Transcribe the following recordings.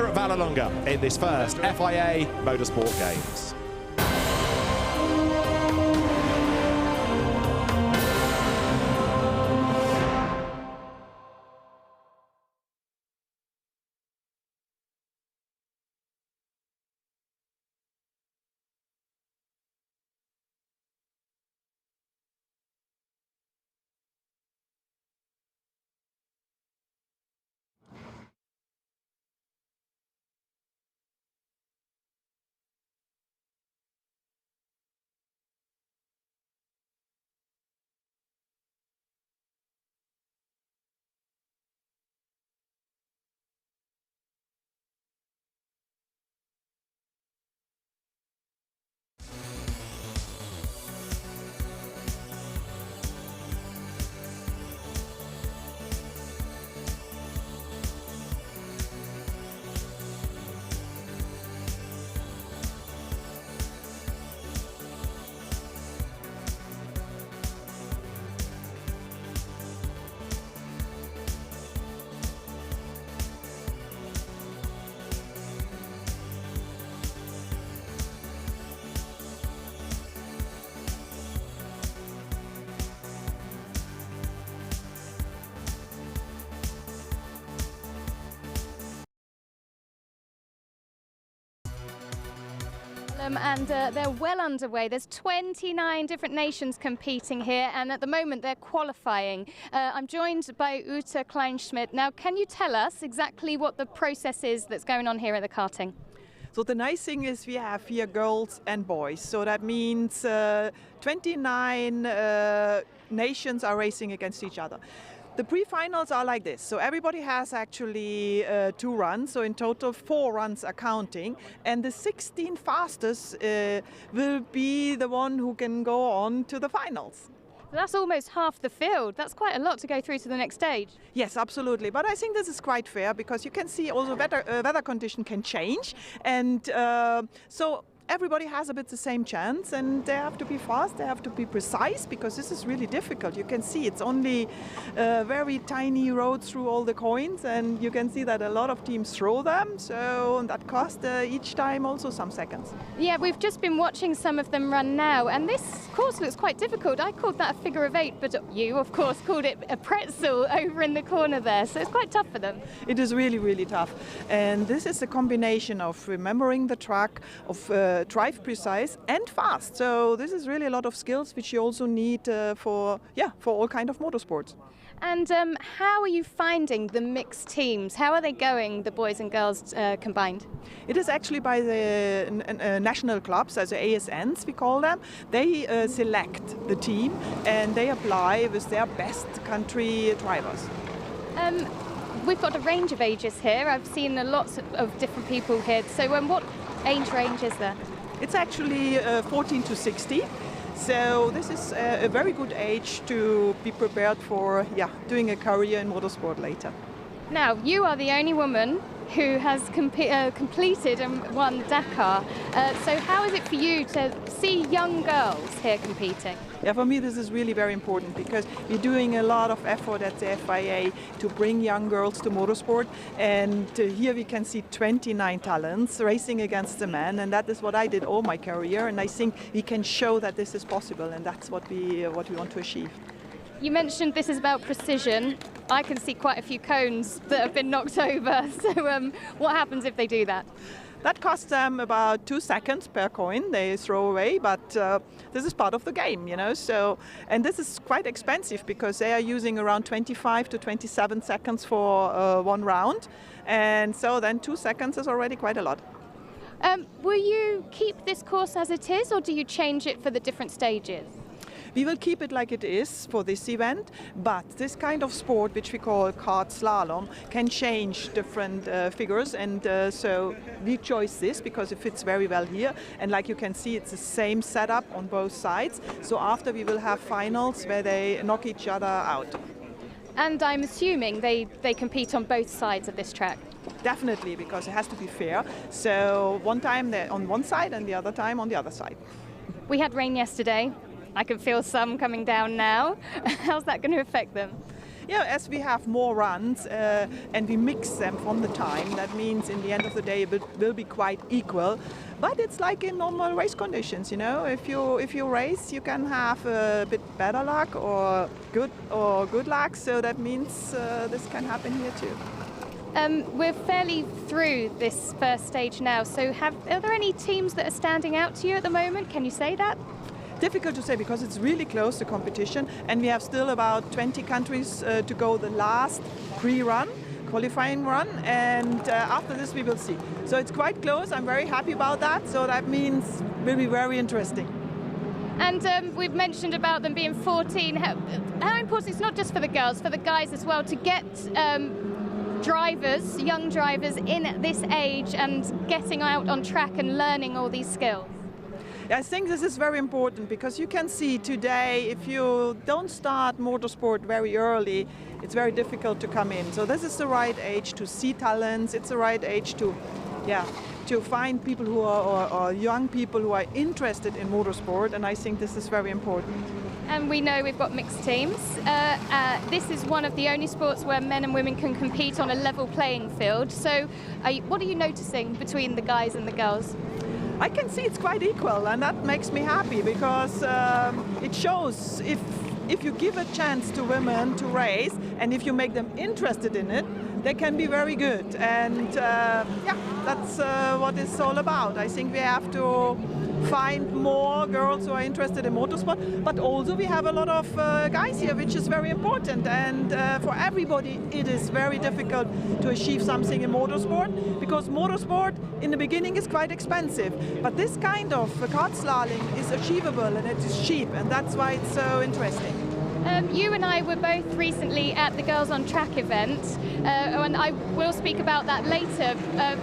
here at Vallelunga in this first FIA Motorsport Games. And they're well underway. There's 29 different nations competing here, and at the moment they're qualifying. I'm joined by Ute Kleinschmidt. Now, can you tell us exactly what the process is that's going on here at the karting? So the nice thing is we have here girls and boys. So that means 29 nations are racing against each other. The pre-finals are like this. So everybody has actually 2 runs. So in total 4 runs are counting. And the 16 fastest will be the one who can go on to the finals. That's almost half the field. That's quite a lot to go through to the next stage. Yes, absolutely. But I think this is quite fair because you can see also weather condition can change. And so everybody has a bit the same chance, and they have to be fast, they have to be precise, because this is really difficult. You can see it's only a very tiny road through all the coins, and you can see that a lot of teams throw them, so that costs each time also some seconds. Yeah, we've just been watching some of them run now, and this course looks quite difficult. I called that a figure of 8, but you, of course, called it a pretzel over in the corner there, so it's quite tough for them. It is really, really tough. And this is a combination of remembering the track, of drive precise and fast. So this is really a lot of skills which you also need for all kind of motorsports. And how are you finding the mixed teams? How are they going, the boys and girls combined? It is actually by the national clubs, as ASNs we call them. They select the team and they apply with their best country drivers. We've got a range of ages here. I've seen lots of different people here. So what age range is there? It's actually 14 to 60. So this is a very good age to be prepared for doing a career in motorsport later. Now, you are the only woman who has completed and won Dakar. So how is it for you to see young girls here competing? Yeah, for me this is really very important because we're doing a lot of effort at the FIA to bring young girls to motorsport, and here we can see 29 talents racing against the men, and that is what I did all my career, and I think we can show that this is possible, and that's what we want to achieve. You mentioned this is about precision. I can see quite a few cones that have been knocked over, so what happens if they do that? That costs them about 2 seconds per coin they throw away, but this is part of the game, you know. So, and this is quite expensive because they are using around 25 to 27 seconds for one round, and so then 2 seconds is already quite a lot. Will you keep this course as it is, or do you change it for the different stages? We will keep it like it is for this event, but this kind of sport, which we call kart slalom, can change different figures, and so we chose this because it fits very well here. And like you can see, it's the same setup on both sides. So after we will have finals where they knock each other out. And I'm assuming they compete on both sides of this track? Definitely, because it has to be fair. So one time they're on one side and the other time on the other side. We had rain yesterday. I can feel some coming down now. How's that going to affect them? as we have more runs and we mix them from the time, that means in the end of the day it will be quite equal. But it's like in normal race conditions, you know. If you race, you can have a bit better luck or good luck. So that means this can happen here too. We're fairly through this first stage now, so are there any teams that are standing out to you at the moment? Can you say that? Difficult to say because it's really close, the competition, and we have still about 20 countries to go the last pre-run, qualifying run, and after this we will see. So it's quite close. I'm very happy about that, so that means it will be very interesting. And we've mentioned about them being 14. How important, it's not just for the girls, for the guys as well, to get drivers, young drivers in this age and getting out on track and learning all these skills? I think this is very important because you can see today if you don't start motorsport very early, it's very difficult to come in. So this is the right age to see talents. It's the right age to find people who are or young people who are interested in motorsport, and I think this is very important. And we know we've got mixed teams. This is one of the only sports where men and women can compete on a level playing field. So what are you noticing between the guys and the girls? I can see it's quite equal, and that makes me happy because it shows if you give a chance to women to race and if you make them interested in it, they can be very good. And that's what it's all about. I think we have to find more girls who are interested in motorsport, but also we have a lot of guys here, which is very important. And for everybody, it is very difficult to achieve something in motorsport because motorsport in the beginning is quite expensive. But this kind of kart slalom is achievable and it is cheap, and that's why it's so interesting. You and I were both recently at the Girls on Track event, and I will speak about that later.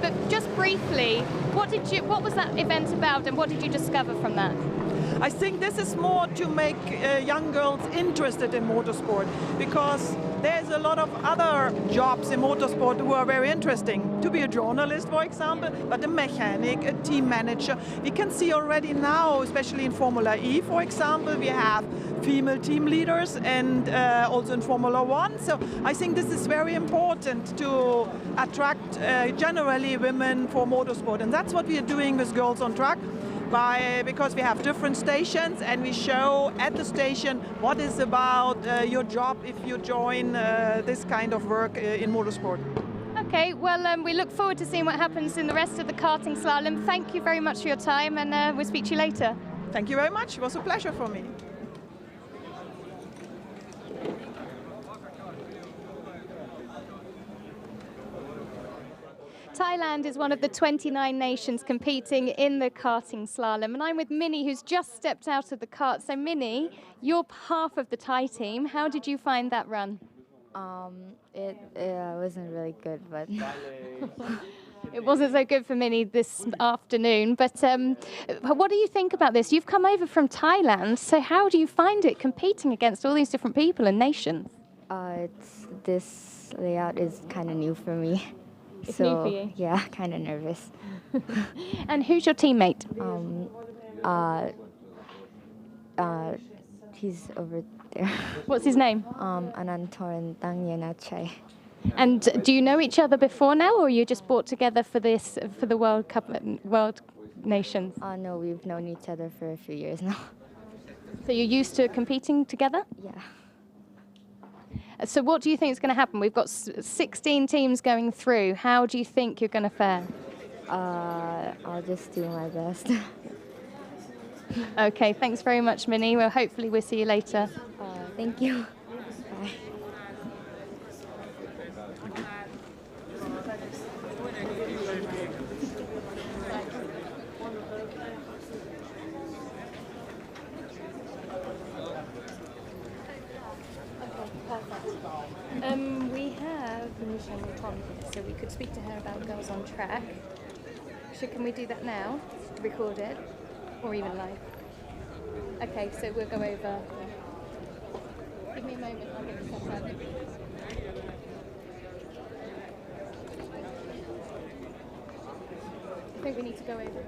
But just briefly, what was that event about, and what did you discover from that? I think this is more to make young girls interested in motorsport because there's a lot of other jobs in motorsport who are very interesting. To be a journalist, for example, but a mechanic, a team manager. We can see already now, especially in Formula E, for example, we have female team leaders and also in Formula One. So I think this is very important to attract generally women for motorsport. And that's what we are doing with Girls on Track. Because we have different stations and we show at the station what is about your job if you join this kind of work in motorsport. Okay, well, we look forward to seeing what happens in the rest of the karting slalom. Thank you very much for your time, and we'll speak to you later. Thank you very much. It was a pleasure for me. Thailand is one of the 29 nations competing in the karting slalom, and I'm with Minnie, who's just stepped out of the kart. So Minnie, you're half of the Thai team. How did you find that run? It wasn't really good, but It wasn't so good for Minnie this afternoon, but what do you think about this? You've come over from Thailand, so how do you find it competing against all these different people and nations? this layout is kind of new for me. It's so, new for you? Yeah, kind of nervous. And who's your teammate? He's over there. What's his name? Anantoran Dangyanache. And do you know each other before now, or you just brought together for the World Cup, World Nations? No, we've known each other for a few years now. So you're used to competing together? Yeah. So what do you think is going to happen? We've got 16 teams going through. How do you think you're going to fare? I'll just do my best. Okay, thanks very much, Minnie. Well, hopefully we'll see you later. Thank you. Bye. We have Michele and Mouton here, so we could speak to her about Girls on Track. So can we do that now? Record it? Or even live? Okay, so we'll go over. Give me a moment, I'll get this set up. I think we need to go over.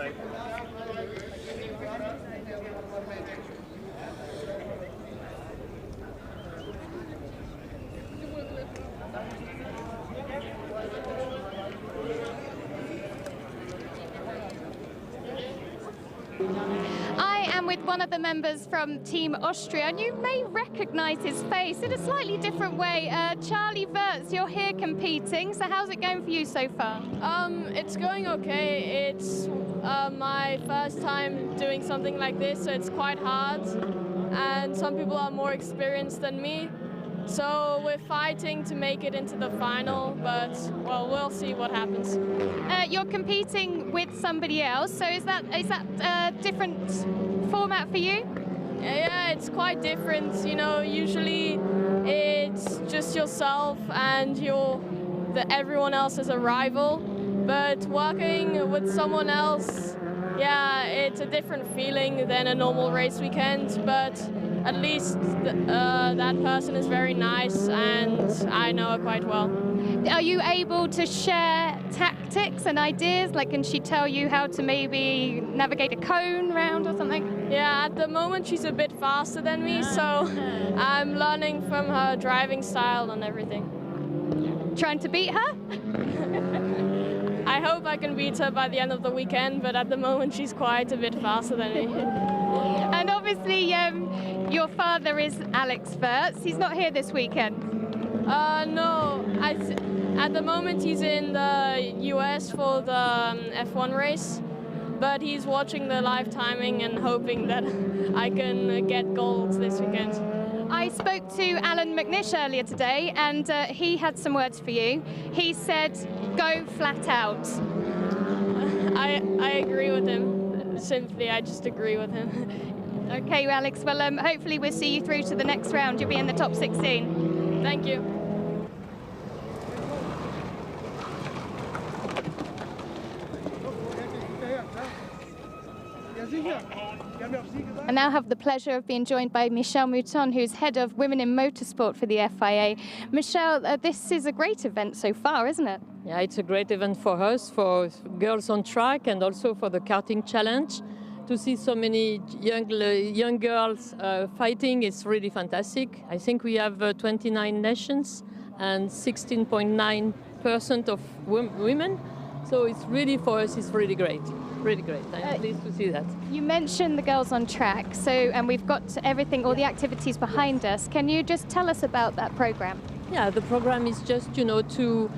I am with one of the members from Team Austria, and you may recognize his face in a slightly different way. Charlie Wirtz, you're here competing, so how's it going for you so far? It's going okay. It's my first time doing something like this, so it's quite hard, and some people are more experienced than me. So we're fighting to make it into the final, but well, we'll see what happens. You're competing with somebody else, so is that a different format for you? Yeah, it's quite different. You know, usually it's just yourself and everyone else is a rival, but working with someone else, yeah, it's a different feeling than a normal race weekend, but at least that person is very nice and I know her quite well. Are you able to share tactics and ideas? Like, can she tell you how to maybe navigate a cone round or something? Yeah, at the moment she's a bit faster than me, so I'm learning from her driving style and everything. Trying to beat her? I hope I can beat her by the end of the weekend, but at the moment she's quite a bit faster than me. And obviously your father is Alex Wirtz. He's not here this weekend. No, at the moment he's in the US for the F1 race, but he's watching the live timing and hoping that I can get gold this weekend. I spoke to Alan McNish earlier today, and he had some words for you. He said, go flat out. I agree with him. Simply, I just agree with him. Okay, Alex, well, hopefully we'll see you through to the next round. You'll be in the top 16. Thank you. I now have the pleasure of being joined by Michele Mouton, who's head of Women in Motorsport for the FIA. Michele, this is a great event so far, isn't it? Yeah, it's a great event for us, for girls on track, and also for the karting challenge. To see so many young girls fighting is really fantastic. I think we have 29 nations and 16.9% of women. So it's really, for us, it's really great. Really great. I'm pleased to see that. You mentioned the girls on track, and we've got everything, all the activities behind us. Can you just tell us about that program? Yeah, the program is just, to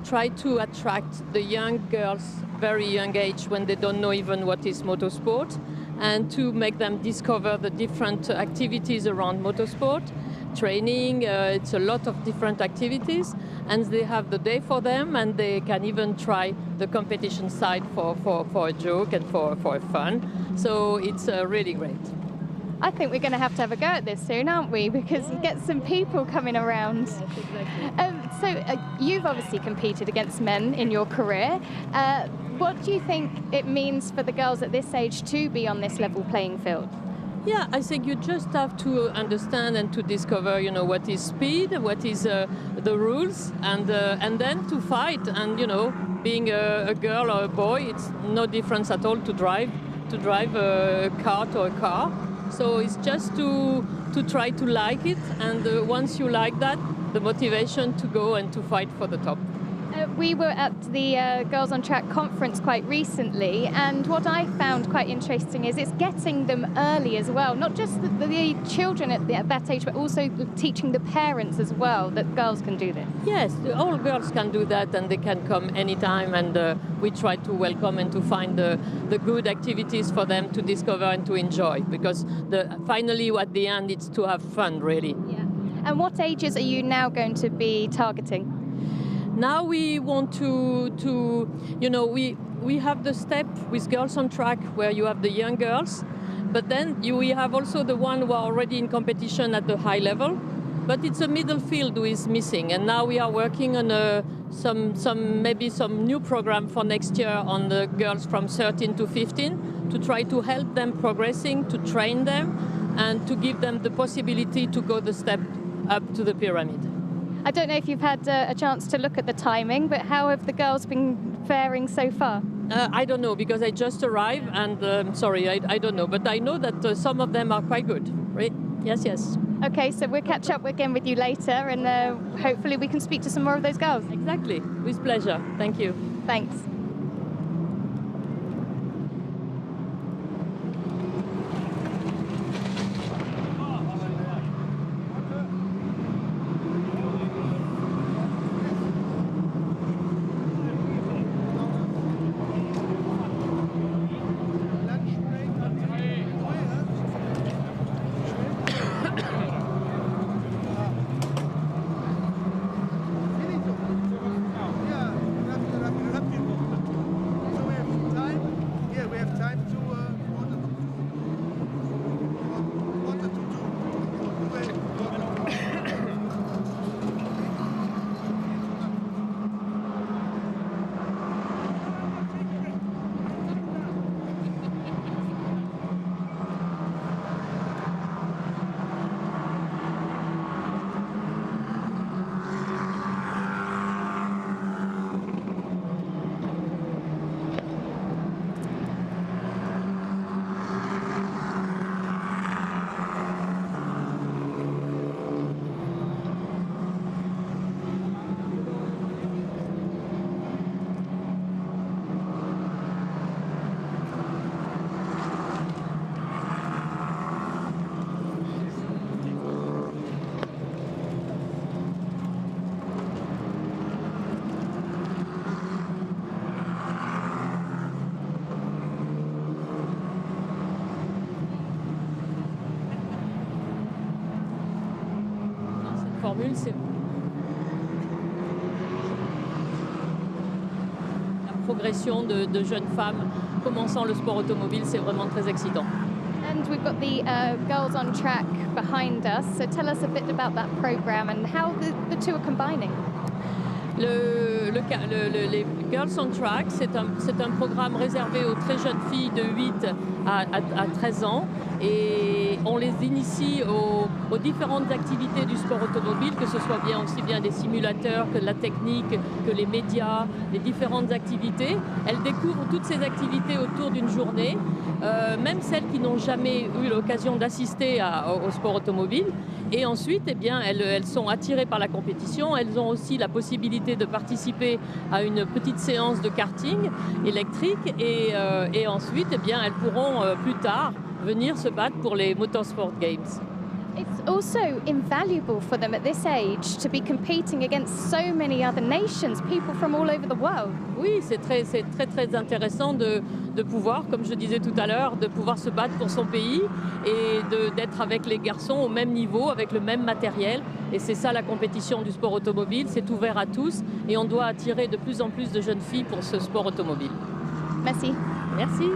try to attract the young girls, very young age, when they don't know even what is motorsport, and to make them discover the different activities around motorsport, training. It's a lot of different activities, and they have the day for them, and they can even try the competition side for a joke and for fun. So it's really great. I think we're going to have a go at this soon, aren't we? Because we get some people coming around. Yes, exactly. You've obviously competed against men in your career. What do you think it means for the girls at this age to be on this level playing field? Yeah, I think you just have to understand and to discover, what is speed, what is the rules, and then to fight. And being a girl or a boy, it's no difference at all to drive a kart or a car. So it's just to try to like it, and once you like that, the motivation to go and to fight for the top. We were at the Girls on Track conference quite recently, and what I found quite interesting is it's getting them early as well, not just the children at that age, but also teaching the parents as well that girls can do this. Yes, all girls can do that, and they can come anytime, and we try to welcome and to find the good activities for them to discover and to enjoy, because finally at the end it's to have fun, really. Yeah. And what ages are you now going to be targeting? Now we want to we have the step with Girls on Track where you have the young girls, but then we have also the one who are already in competition at the high level, but it's a middle field who is missing, and now we are working on maybe some new program for next year on the girls from 13 to 15 to try to help them progressing, to train them, and to give them the possibility to go the step up to the pyramid. I don't know if you've had a chance to look at the timing, but how have the girls been faring so far? I don't know, because I just arrived, and sorry, I don't know. But I know that some of them are quite good, right? Yes, yes. Okay, so we'll catch up again with you later, and hopefully we can speak to some more of those girls. Exactly, with pleasure. Thank you. Thanks. Formule, c'est la progression de jeunes femmes commençant le sport automobile, c'est vraiment très excitant. And we've got the girls on track behind us, so tell us a bit about that program and how the two are combining. Les Girls on Track, c'est un programme réservé aux très jeunes filles de 8 à 13 ans, et on les initie aux différentes activités du sport automobile, que ce soit aussi bien des simulateurs que de la technique, que les médias, les différentes activités. Elles découvrent toutes ces activités autour d'une journée, même celles qui n'ont jamais eu l'occasion d'assister au sport automobile. Et ensuite, eh bien, elles sont attirées par la compétition. Elles ont aussi la possibilité de participer à une petite séance de karting électrique. Et ensuite, eh bien, elles pourront plus tard venir se battre pour les Motorsport Games. It's also invaluable for them at this age to be competing against so many other nations, people from all over the world. Oui, c'est très intéressant de pouvoir, comme je disais tout à l'heure, de pouvoir se battre pour son pays et d'être avec les garçons au même niveau, avec le même matériel. Et c'est ça la compétition du sport automobile, c'est ouvert à tous et on doit attirer de plus en plus de jeunes filles pour ce sport automobile. Merci. Merci.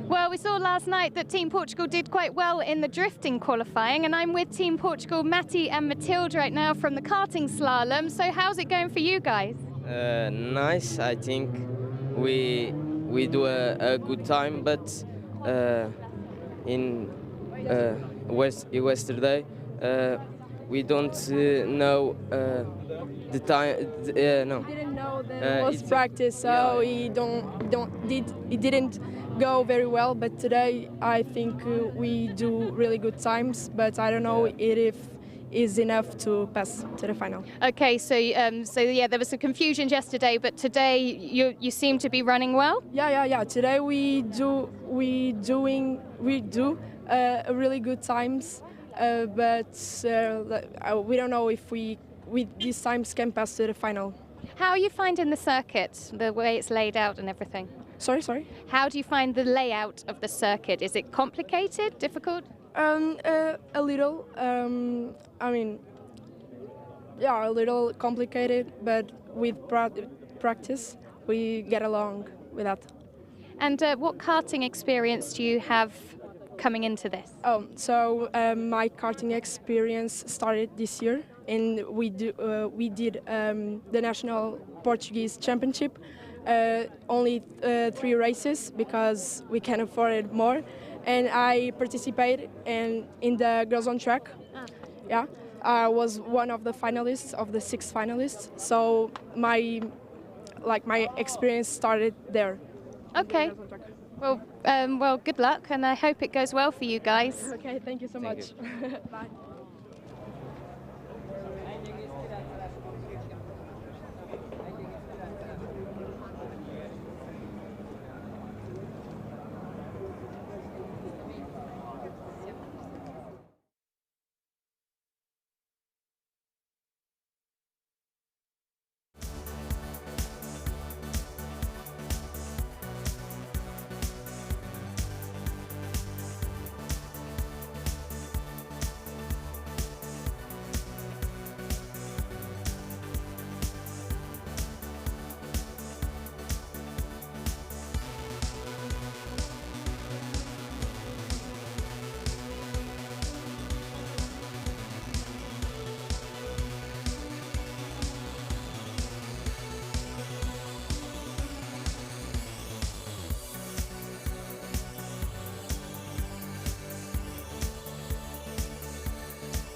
Well, we saw last night that Team Portugal did quite well in the drifting qualifying, and I'm with Team Portugal, Matty and Matilde right now from the Karting Slalom. So how's it going for you guys? Nice. I think we do a good time, but in yesterday we don't know the time. No. We didn't know that it was practice, so he didn't go very well. But today I think we do really good times, but I don't know if is enough to pass to the final. Okay, so yeah, there was some confusion yesterday, but today you seem to be running well. Yeah. Today we doing we do really good times, but we don't know if we with these times can pass to the final. How are you finding the circuit, the way it's laid out and everything? Sorry. How do you find the layout of the circuit? Is it complicated, difficult? A little. I mean, yeah, a little complicated, but with practice, we get along with that. And what karting experience do you have coming into this? So my karting experience started this year, and we did the national Portuguese championship. Only 3 races because we can afford it more, and I participated in the girls on track. Yeah, I was one of the finalists of the 6 finalists. So my experience started there. Okay. Well, good luck, and I hope it goes well for you guys. Okay, thank you so much. Bye.